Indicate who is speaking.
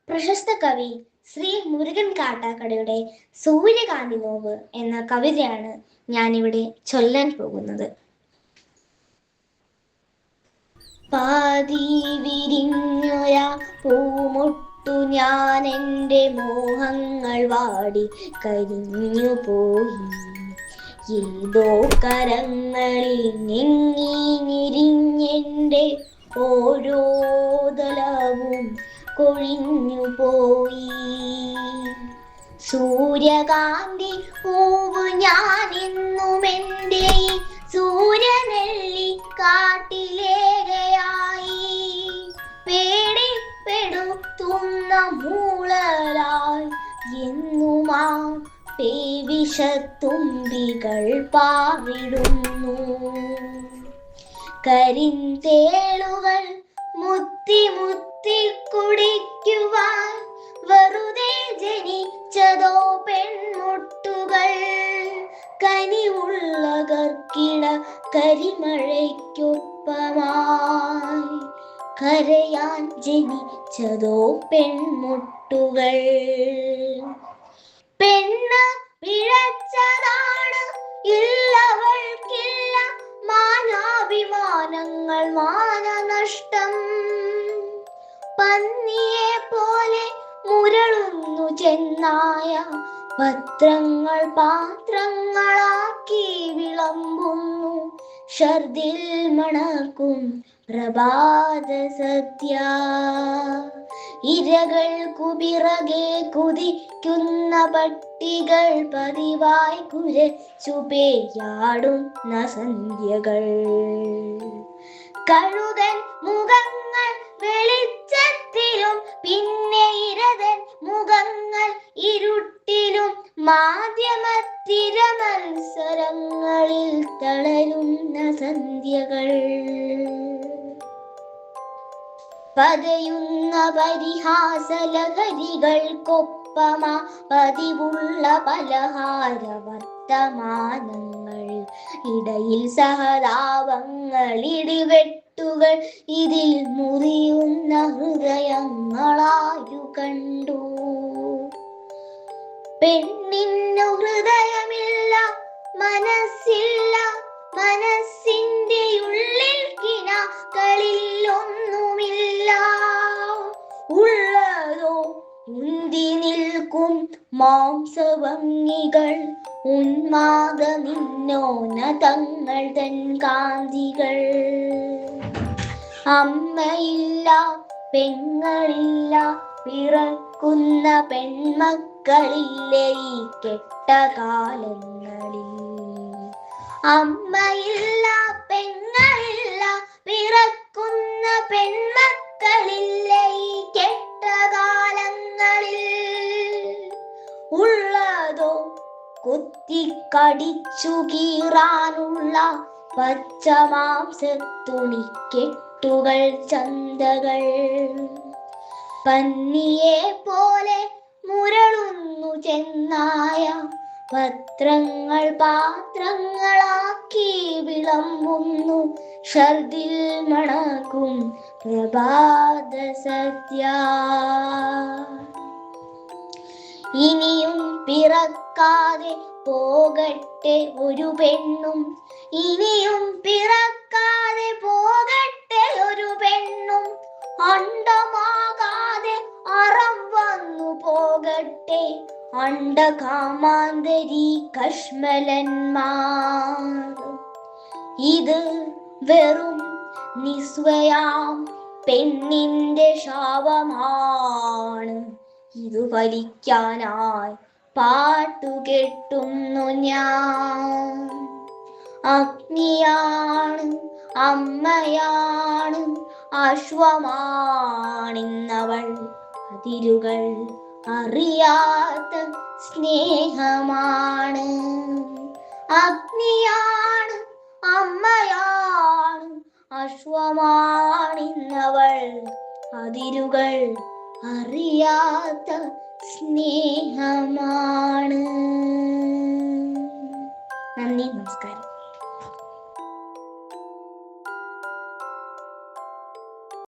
Speaker 1: പ്രശസ്ത കവി ശ്രീ മുരുകൻ കാട്ടാക്കടയുടെ സൂര്യകാന്തി നോവ് എന്ന കവിതയാണ് ഞാനിവിടെ ചൊല്ലാൻ പോകുന്നത്. പാതി വിരിഞ്ഞൊര പൂമൊട്ടു ഞാൻ എൻ്റെ മോഹങ്ങൾ വാടി കരിഞ്ഞു പോയി. ഏതോ കരങ്ങളിൽ ഞെങ്ങി ഞെരിഞ്ഞെൻ്റെ ഓരോ ദലവും കൊഴിഞ്ഞു പോയി. സൂര്യകാന്തി പൂവ് ഞാൻ ഇന്നും എൻ്റെ ഈ സൂര്യനെല്ലി കാട്ടിലേകയായി. പേടിപ്പെടുത്തുന്ന മൂളലായി എന്നുമാ പേവിഷത്തുമ്പികൾ പാറിടുന്നു. കരിന്തേളുകൾ മുത്തി മുത്തി കുടിക്കുവാൻ വെറുതെ ജനിച്ചതോ പെൺമുട്ടുകൾ. കനിവുള്ള കർക്കിട കരിമഴയ്ക്കൊപ്പമായി കരയാൻ ജനിച്ചതോ പെൺമുട്ടുകൾ. പെണ്ണ് പിഴച്ചതാണ്, ഇല്ലവൾക്കില്ല മാനാഭിമാനങ്ങൾ, മാനനഷ്ടം. പന്നിയെ പോലെ മുരളുന്നു ചെന്നായ, പത്രങ്ങൾ പാത്രങ്ങളാക്കി വിളമ്പുന്നു. ഷർദിൽ മണക്കും പ്രഭാത സദ്യ. ഇരകൾക്കു പിറകെ കുതിക്കുന്ന പട്ടികൾ പതിവായി കുരച്ചു പേയാടുന്ന സന്ധ്യകൾ. കഴുകൻ മുഖങ്ങൾ വെളിച്ചത്തിലും പിന്നെ ഇരതൻ മുഖങ്ങൾ ഇരുട്ടിലും. മാധ്യമത്തിര മത്സരങ്ങളിൽ തളരുന്ന സന്ധ്യകൾ. പതയുന്ന പരിഹാസലഹരികൾക്കൊപ്പമാ പതിവുള്ള പലഹാര വർത്തമാനങ്ങൾ. ഇടയിൽ സഹതാപങ്ങൾ, ഇടിവെട്ടുകൾ, ഇതിൽ മുറിയുന്ന ഹൃദയങ്ങളാരു കണ്ടു. പെണ്ണിന്നു ഹൃദയമില്ല, മനസ്സില്ല, മനസ്സിന്റെ ഉള്ളിൽ കിനാക്കളിലൊന്നുമില്ല. ഉള്ളതോ ഉന്തി നിൽക്കും മാംസഭംഗികൾ, ഉന്മാദ നിന്നോന്നതങ്ങൾ തൻ കാന്തികൾ. അമ്മയില്ല, പെങ്ങളില്ല, പിറക്കുന്ന പെൺമക്കളില്ലേ ഈ കെട്ട കാലങ്ങളിൽ. അമ്മയില്ല, പെങ്ങളില്ല, പിറക്കുന്ന പെൺമക്കളില്ലേ ഈ കെട്ട കാലങ്ങളിൽ. ഉള്ളതോ കുത്തിക്കടിച്ചു കീറാനുള്ള പച്ചമാംസത്തുണിക്കെട്ടുകൾ, ചന്തകൾ. പന്നിയെ പോലെ മുരളുന്നു ചെന്നായ, പത്രങ്ങൾ പാത്രങ്ങളാക്കി വിളമ്പുന്നു. ഷർദിൽ മണക്കും പ്രഭാത സദ്യ. ഇനിയും പിറക്കാതെ പോകട്ടെ ഒരു പെണ്ണും, ഇനിയും പിറക്കാതെ പോകട്ടെ ഒരു പെണ്ണും. അണ്ടമാകാതെ അറം വന്നു പോകട്ടെ അണ്ടകാമാന്തരി കശ്മലന്മാർ. ഇത് വെറും നിസ്വയാം പെണ്ണിന്റെ ശാപമാണ്. ഇതു ഫലിക്കാനായി പാട്ടുകെട്ടുന്നു ഞാൻ. അഗ്നിയാണ്, അമ്മയാണ്, അശ്വമാണിന്നവൾ. അതിരുകൾ അറിയാത്ത സ്നേഹമാണ്. അഗ്നിയാണ്, അമ്മയാണ്, അശ്വമാണിന്നവൾ. അതിരുകൾ അറിയാത്ത സ്നേഹമാണ്. നന്ദി, നമസ്കാരം.